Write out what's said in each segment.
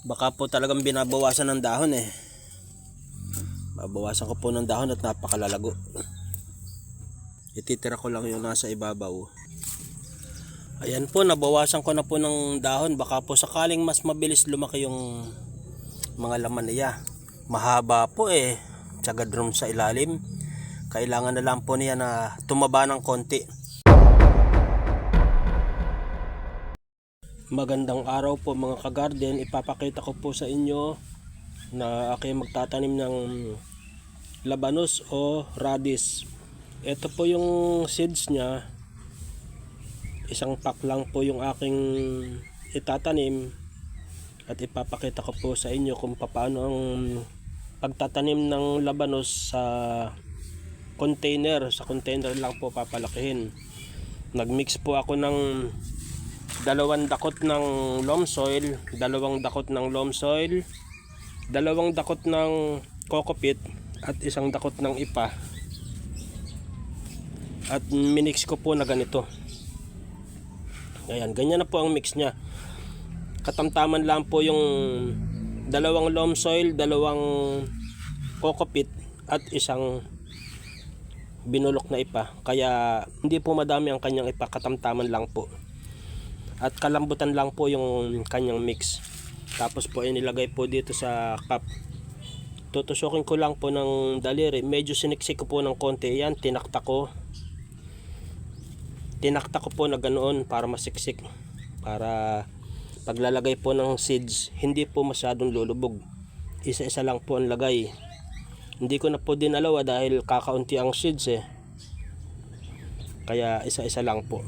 Baka po talagang binabawasan ng dahon eh. Babawasan ko po ng dahon at napakalalago. Ititira ko lang yung nasa ibabaw. Ayan po, nabawasan ko na po ng dahon. Baka po sakaling mas mabilis lumaki yung mga laman niya. Mahaba po eh, tsagad rum sa ilalim. Kailangan na lang po niya na tumaba ng konti. Magandang araw po mga ka-garden. Ipapakita ko po sa inyo na aking magtatanim ng labanos o radish. Ito po yung seeds niya. Isang pack lang po yung aking itatanim. At ipapakita ko po sa inyo kung paano ang pagtatanim ng labanos sa container. Sa container lang po papalakihin. Nagmix po ako ng 2 dakot ng loam soil, 2 dakot ng loam soil, 2 dakot ng coco peat at 1 dakot ng ipa. At minix ko po na ganito. Ayan, ganyan na po ang mix niya. Katamtaman lang po yung 2 loam soil, 2 coco peat at 1 binulok na ipa. Kaya hindi po madami ang kanyang ipa, katamtaman lang po. At kalambutan lang po yung kanyang mix. Tapos po inilagay po dito sa cup. Tutusukin ko lang po ng daliri. Medyo siniksik ko po ng konti. Yan, tinaktak ko. Tinaktak ko po na ganoon para masiksik. Para paglalagay po ng seeds, hindi po masyadong lulubog. Isa-isa lang po ang lagay. Hindi ko na po dinalawa dahil kakaunti ang seeds eh. Kaya isa-isa lang po.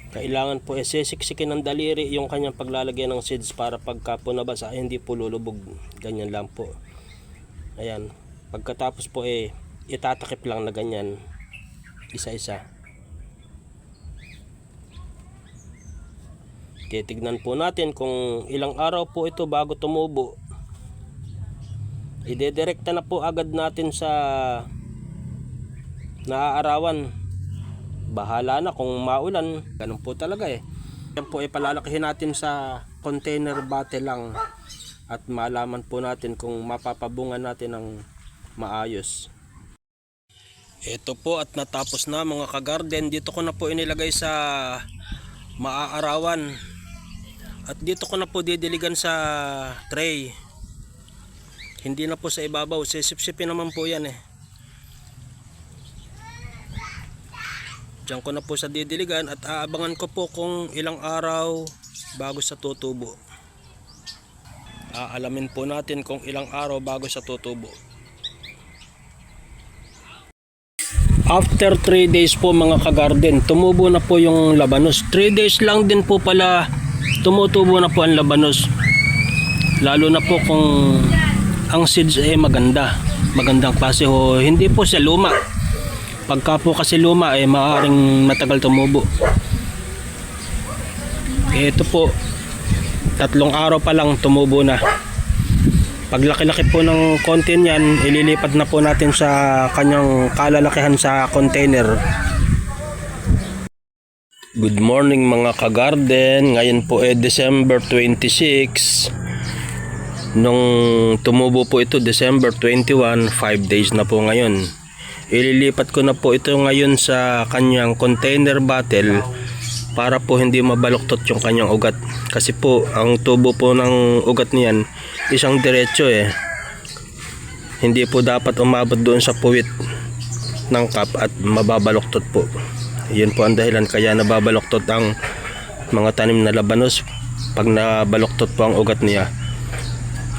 Kailangan po sisiksikin ng daliri yung kanyang paglalagyan ng seeds para pagka po nabasa hindi po lulubog. Ganyan lang po. Ayan. Pagkatapos po itatakip lang na ganyan. Isa-isa. Titignan po natin kung ilang araw po ito bago tumubo. Idedirekta na po agad natin sa naaarawan. Bahala na kung maulan. Ganun po talaga eh. Yan po ipalalakihin natin sa container bottle lang. At malaman po natin kung mapapabungan natin ng maayos. Ito po at natapos na mga ka-garden. Dito ko na po inilagay sa maaarawan. At dito ko na po didiligan sa tray. Hindi na po sa ibabaw. Sisip-sipin naman po yan eh. Diyan ko na po sa didiligan at aabangan ko po kung ilang araw bago sa tutubo. Aalamin po natin kung ilang araw bago sa tutubo. After 3 days po mga ka-garden, tumubo na po yung labanos. 3 days lang din po pala tumutubo na po ang labanos. Lalo na po kung ang seeds maganda. Magandang klase ho. Hindi po siya luma. Pagka po kasi luma maaaring matagal tumubo. Ito po 3 araw pa lang tumubo na. Pag laki-laki po ng konti niyan, ililipat na po natin sa kanyang kalalakihan sa container. Good morning mga ka-garden. Ngayon po December 26. Nung tumubo po ito December 21, 5 days na po ngayon. Ililipat ko na po ito ngayon sa kanyang container bottle para po hindi mabaluktot yung kanyang ugat. Kasi po ang tubo po ng ugat niyan isang diretso eh. Hindi po dapat umabot doon sa puwit ng cup at mababaluktot po. Yun po ang dahilan kaya nababaluktot ang mga tanim na labanos pag nabaluktot po ang ugat niya.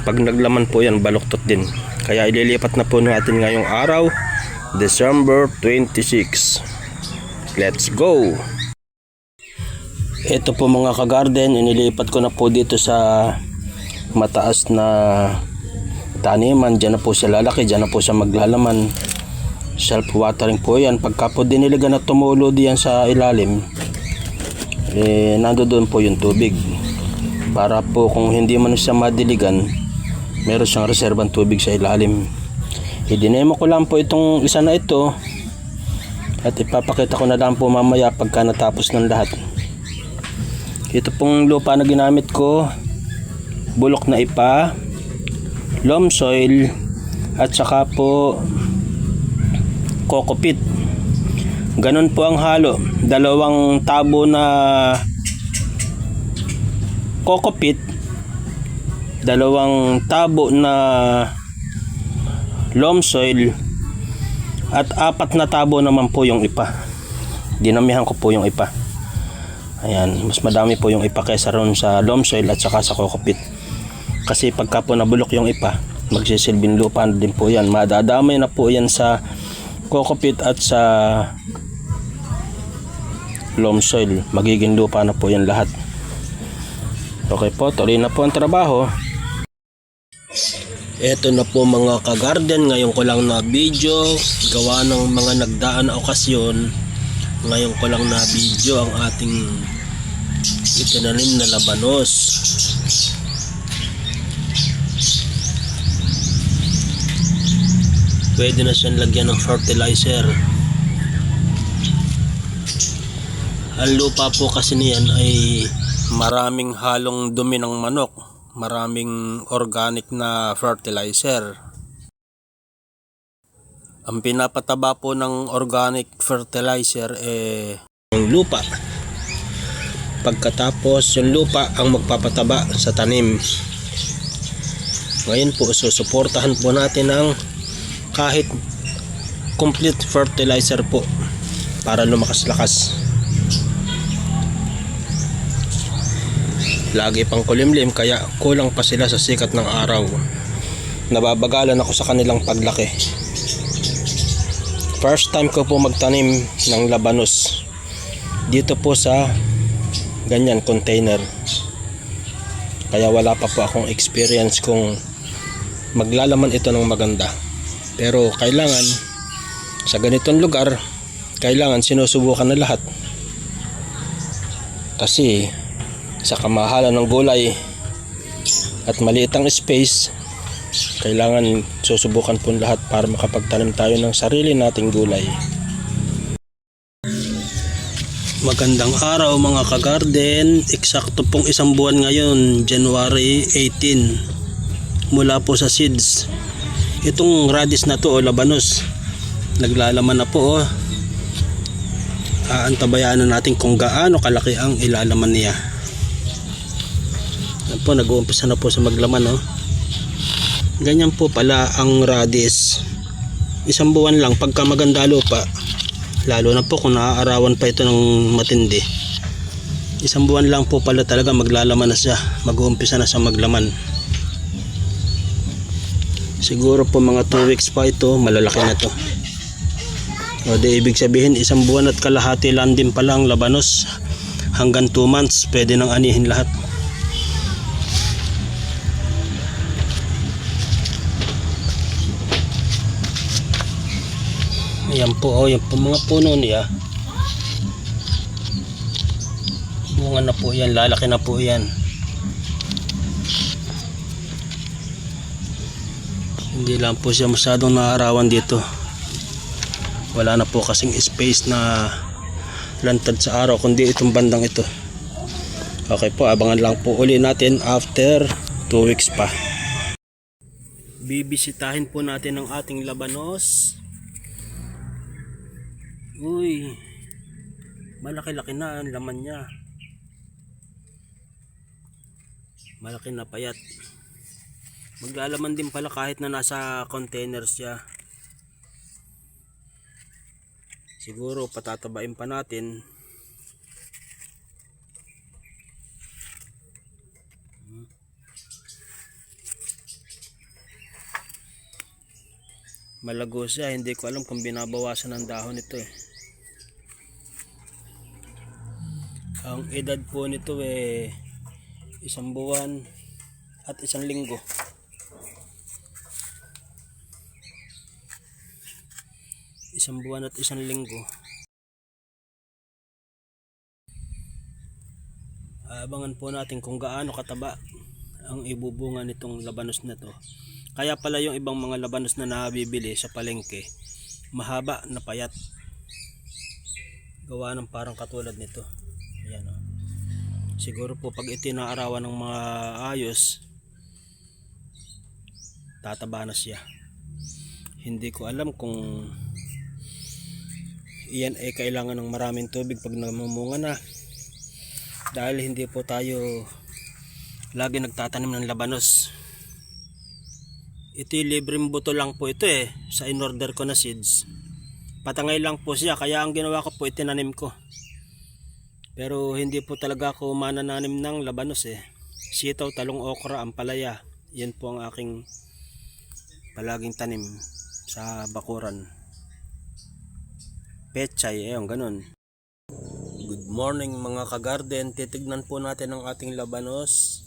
Pag naglaman po yan, baluktot din. Kaya ililipat na po natin ngayong araw December 26. Let's go! Ito po mga ka-garden, inilipat ko na po dito sa mataas na taniman. Diyan na po siya lalaki, diyan na po siya maglalaman. Self-watering po yan. Pagka po diniligan at tumulo diyan sa ilalim, nandoon po yung tubig. Para po kung hindi man siya madiligan, meron siyang reserbang tubig sa ilalim. Idinemo ko lang po itong isa na ito At ipapakita ko na lang po mamaya pagka natapos ng lahat. Ito pong lupa na ginamit ko, bulok na ipa, loam soil, at saka po coco peat. Ganun po ang halo. 2 tabo na coco peat, 2 tabo na loam soil, at 4 na tabo naman po yung ipa. Dinamihan ko po yung ipa. Ayan, mas madami po yung ipa kaysa ron sa loam soil at saka sa coco peat. Kasi pagka po nabulok yung ipa, magsisilbing lupa din po yan. Madadamay na po yan sa coco peat at sa loam soil. Magiging lupa na po yan lahat. Okay po, tuloy na po ang trabaho. Ito na po mga ka-garden, ngayon ko lang na video, gawa ng mga nagdaan na okasyon. Ngayon ko lang na video ang ating itinanim na labanos. Pwede na siyang lagyan ng fertilizer. Ang lupa po kasi niyan ay maraming halong dumi ng manok, maraming organic na fertilizer. Ang pinapataba po ng organic fertilizer yung lupa. Pagkatapos yung lupa ang magpapataba sa tanim. Ngayon po susuportahan po natin ng kahit complete fertilizer po para lumakas-lakas. Lagi pang kulimlim kaya kulang pa sila sa sikat ng araw. Nababagalan ako sa kanilang paglaki. First time ko po magtanim ng labanos dito po sa ganyan container. Kaya wala pa po akong experience kung maglalaman ito ng maganda. Pero kailangan sa ganitong lugar, kailangan sinusubukan na lahat. Kasi sa kamahalan ng gulay at maliit ang space, kailangan susubukan po lahat para makapagtanim tayo ng sarili nating gulay. Magandang araw mga ka-garden. Eksakto pong 1 buwan ngayon, January 18, mula po sa seeds. Itong radish na to o labanos, naglalaman na po. Aantabayan na natin kung gaano kalaki ang ilalaman niya. Yan po, nag-uumpisa na po sa maglaman. Ganyan po pala ang radish. 1 buwan lang pagka maganda lupa, lalo na po kung naaarawan pa ito ng matindi. 1 buwan lang po pala talaga maglalaman na siya, mag-uumpisa na sa maglaman. Siguro po mga 2 weeks pa ito, malalaki na to. O di ibig sabihin 1 buwan at kalahati lang din pala ang labanos. Hanggang 2 months pwede nang anihin lahat. Ayan po, yan po mga puno niya. Bunga na po yan, lalaki na po yan. Hindi lang po siya masyadong naarawan dito. Wala na po kasing space na lantad sa araw, kundi itong bandang ito. Okay po, abangan lang po uli natin after 2 weeks pa. Bibisitahin po natin ang ating labanos. Uy, malaki-laki na ang laman niya. Malaki na payat. Maglalaman din pala kahit na nasa container siya. Siguro patatabain pa natin. Malago siya, hindi ko alam kung binabawasan ng dahon ito . Ang edad po nito 1 buwan at 1 linggo. Isang buwan at 1 linggo. Abangan po natin kung gaano kataba ang ibubunga nitong labanos na to. Kaya pala yung ibang mga labanos na nabibili sa palengke, mahaba na payat. gawa ng parang katulad nito. Ayan o. Siguro po pag itinaarawan ng mga ayos, tataba na siya. Hindi ko alam kung iyan ay kailangan ng maraming tubig pag namumunga na, dahil hindi po tayo lagi nagtatanim ng labanos. Ito yung libreng buto lang po ito sa in-order ko na seeds. Patangay lang po siya, kaya ang ginawa ko po itinanim ko. Pero hindi po talaga ako manananim ng labanos Sitaw, talong, okra, ampalaya, yan po ang aking palaging tanim sa bakuran. Pechay, ganun. Good morning mga kagarden. Titignan po natin ang ating labanos.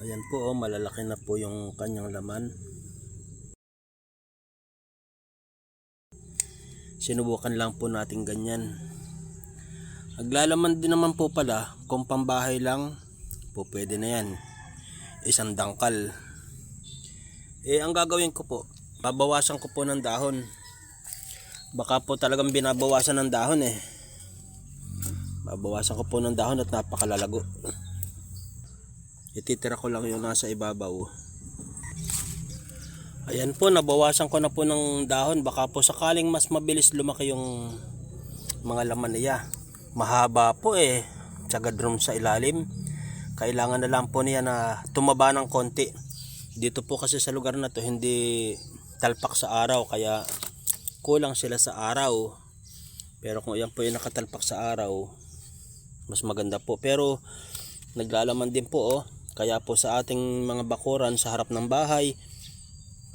Ayan po, malalaki na po yung kanyang laman. Sinubukan lang po natin ganyan. Naglalaman din naman po pala, kung pambahay lang po pwede na yan. Isang dangkal. Ang gagawin ko po, babawasan ko po ng dahon. Baka po talagang binabawasan ng dahon Babawasan ko po ng dahon at napakalalago. Ititira ko lang yung nasa ibabaw. Ayan po, nabawasan ko na po ng dahon. Baka po sakaling mas mabilis lumaki yung mga laman niya. Mahaba po tsagadrom sa ilalim. Kailangan na lang po niya na tumaba ng konti. Dito po kasi sa lugar na to hindi talpak sa araw, kaya kulang sila sa araw. Pero kung yan po yung nakatalpak sa araw, mas maganda po. Pero naglalaman din po kaya po sa ating mga bakuran sa harap ng bahay,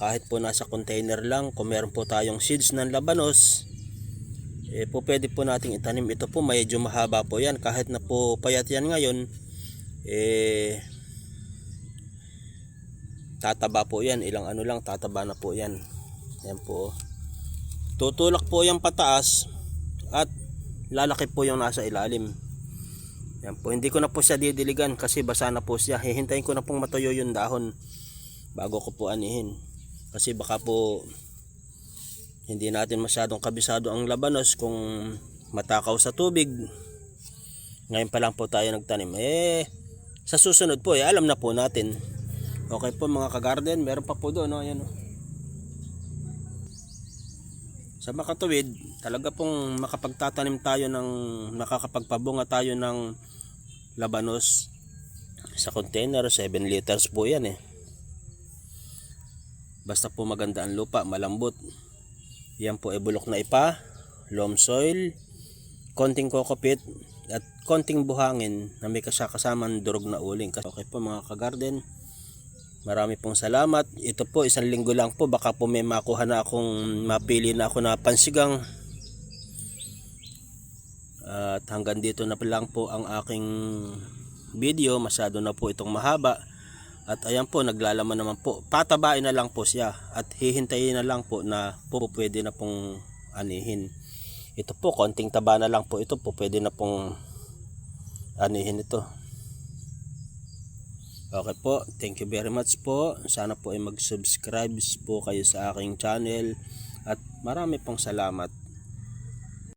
kahit po nasa container lang, kung meron po tayong seeds ng labanos, po pwede po nating itanim. Ito po medyo mahaba po yan, kahit na po payat yan ngayon, tataba po yan. Ilang ano lang, tataba na po yan. Yan po. Tutulak po yan pataas at lalaki po yung nasa ilalim. Yan po. Hindi ko na po siya didiligan kasi basa na po siya. Hihintayin ko na pong matuyo yung dahon bago ko po anihin. Kasi baka po hindi natin masyadong kabisado ang labanos kung matakaw sa tubig. Ngayon pa lang po tayo nagtanim. Sa susunod po alam na po natin. Okay po mga kagarden, meron pa po doon ayan Sa makatuwid, talaga pong makapagtatanim tayo ng nakakapagpabunga tayo ng labanos sa container. 7 liters po yan Basta po maganda ang lupa, malambot. Yan po bulok na ipa, loam soil, konting kokopit at konting buhangin na may kasamang durog na uling. Okay po mga kagarden, marami pong salamat. Ito po, 1 linggo lang po, baka po may makuha na akong mapili na ako na pansigang. At hanggang dito na lang po ang aking video. Masyado na po itong mahaba. At ayan po, naglalaman naman po. Patabain na lang po siya at hihintayin na lang po na po pwede na pong anihin. Ito po, konting taba na lang po ito po, pwede na pong anihin ito. Okay po, thank you very much po. Sana po ay mag-subscribe po kayo sa aking channel at marami pong salamat.